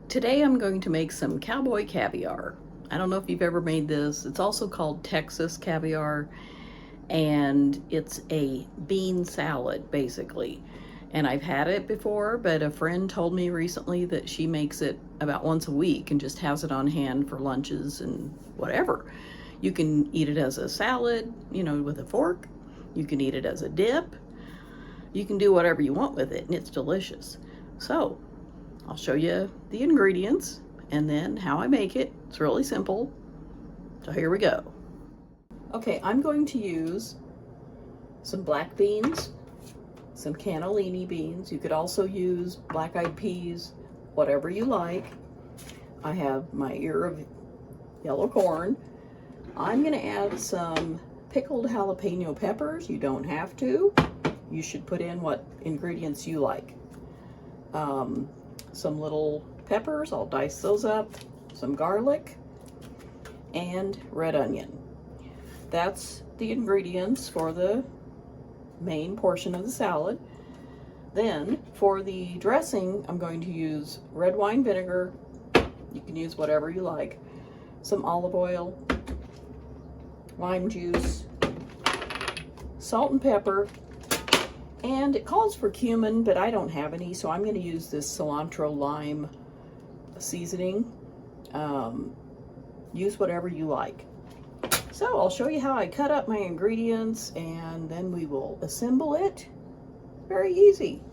Today I'm going to make some Cowboy Caviar. I don't know if you've ever made this. It's also called Texas caviar, and it's a bean salad basically. And I've had it before, but a friend told me recently that she makes it about once a week and just has it on hand for lunches and whatever. You can eat it as a salad, with a fork. You can eat it as a dip. You can do whatever you want with it, and it's delicious. So I'll show you the ingredients and then how I make it. It's really simple. So here we go. Okay, I'm going to use some black beans, some cannellini beans. You could also use black-eyed peas, whatever you like. I have my ear of yellow corn. I'm going to add some pickled jalapeno peppers. You don't have to. You should put in what ingredients you like. Some little peppers, I'll dice those up, some garlic, and red onion. That's the ingredients for the main portion of the salad. Then for the dressing, I'm going to use red wine vinegar. You can use whatever you like. Some olive oil, lime juice, salt and pepper, and it calls for cumin, but I don't have any, so I'm going to use this cilantro lime seasoning. Use whatever you like. So I'll show you how I cut up my ingredients, and then we will assemble it. Very easy.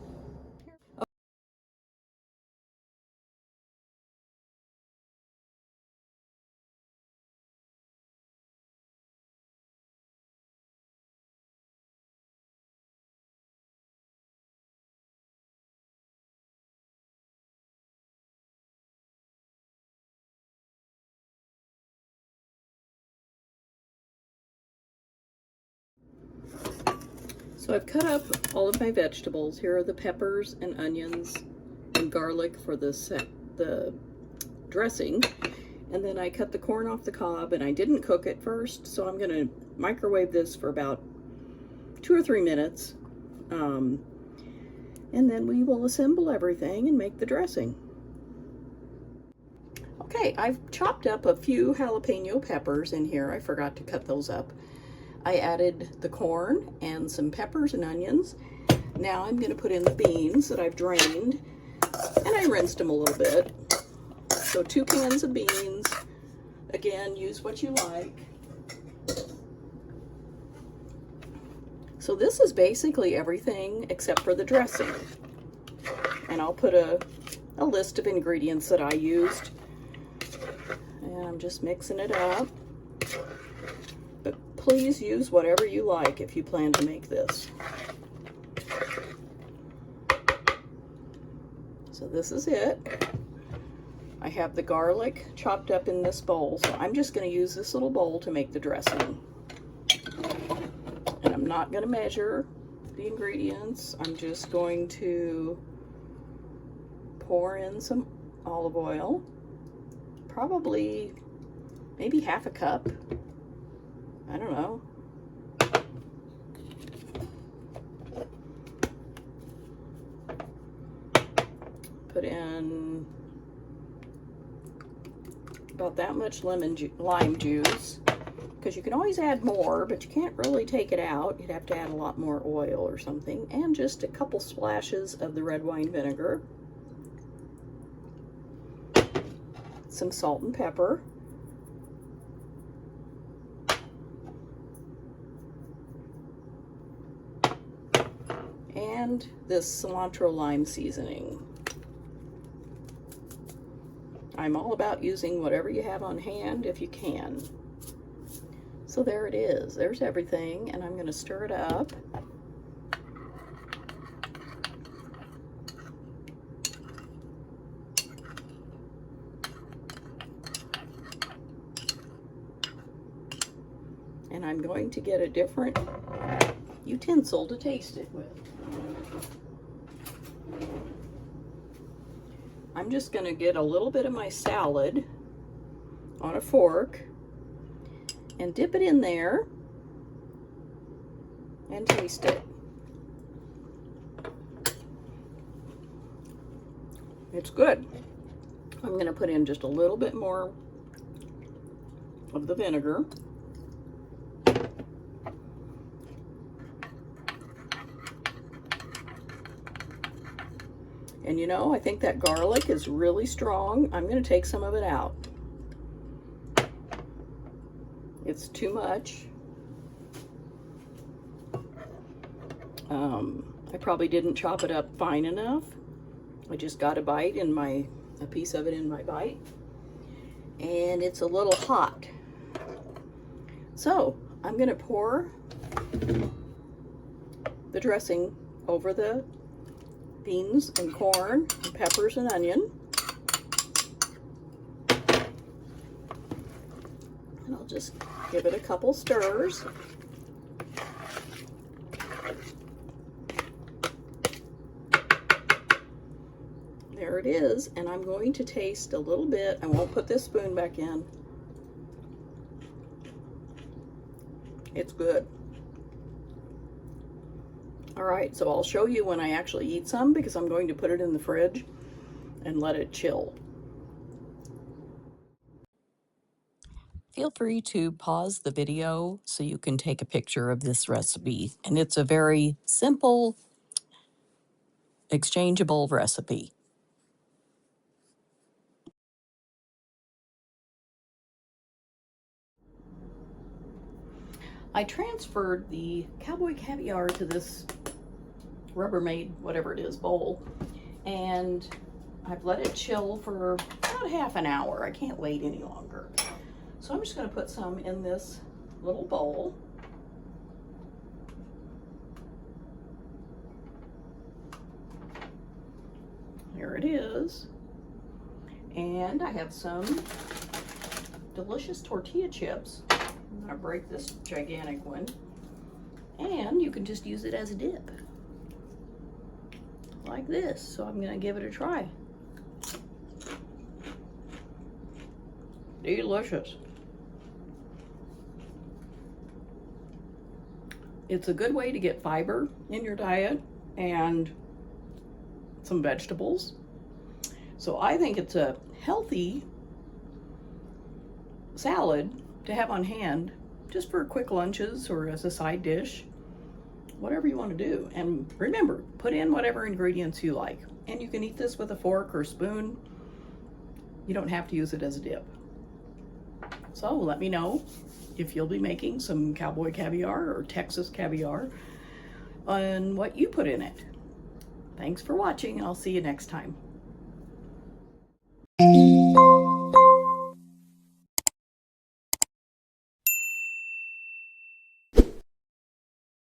So I've cut up all of my vegetables. Here are the peppers and onions and garlic for the dressing. And then I cut the corn off the cob, and I didn't cook it first, so I'm going to microwave this for about 2 or 3 minutes. And then we will assemble everything and make the dressing. Okay, I've chopped up a few jalapeno peppers in here. I forgot to cut those up. I added the corn and some peppers and onions. Now I'm going to put in the beans that I've drained, and I rinsed them a little bit. So 2 cans of beans. Again, use what you like. So this is basically everything except for the dressing. And I'll put a list of ingredients that I used. And I'm just mixing it up. But please use whatever you like if you plan to make this. So this is it. I have the garlic chopped up in this bowl, so I'm just going to use this little bowl to make the dressing. And I'm not going to measure the ingredients. I'm just going to pour in some olive oil, probably maybe half a cup. I don't know. Put in about that much lime juice, because you can always add more, but you can't really take it out. You'd have to add a lot more oil or something. And just a couple splashes of the red wine vinegar. Some salt and pepper. And this cilantro lime seasoning. I'm all about using whatever you have on hand if you can. So there it is. There's everything, and I'm going to stir it up. And I'm going to get a different utensil to taste it with. I'm just going to get a little bit of my salad on a fork and dip it in there and taste it. It's good. I'm going to put in just a little bit more of the vinegar. And you know, I think that garlic is really strong. I'm going to take some of it out. It's too much. I probably didn't chop it up fine enough. I just got a piece of it in my bite. And it's a little hot. So I'm going to pour the dressing over the beans and corn and peppers and onion. And I'll just give it a couple stirs. There it is, and I'm going to taste a little bit. I won't put this spoon back in. It's good. All right, so I'll show you when I actually eat some, because I'm going to put it in the fridge and let it chill. Feel free to pause the video so you can take a picture of this recipe. And it's a very simple, exchangeable recipe. I transferred the Cowboy Caviar to this Rubbermaid, whatever it is, bowl, and I've let it chill for about half an hour. I can't wait any longer. So I'm just going to put some in this little bowl. Here it is. And I have some delicious tortilla chips. I'm going to break this gigantic one. And you can just use it as a dip. Like this. So I'm going to give it a try. Delicious. It's a good way to get fiber in your diet and some vegetables. So I think it's a healthy salad to have on hand just for quick lunches or as a side dish, whatever you want to do. And remember, put in whatever ingredients you like. And you can eat this with a fork or spoon. You don't have to use it as a dip. So let me know if you'll be making some Cowboy Caviar or Texas Caviar and what you put in it. Thanks for watching, and I'll see you next time.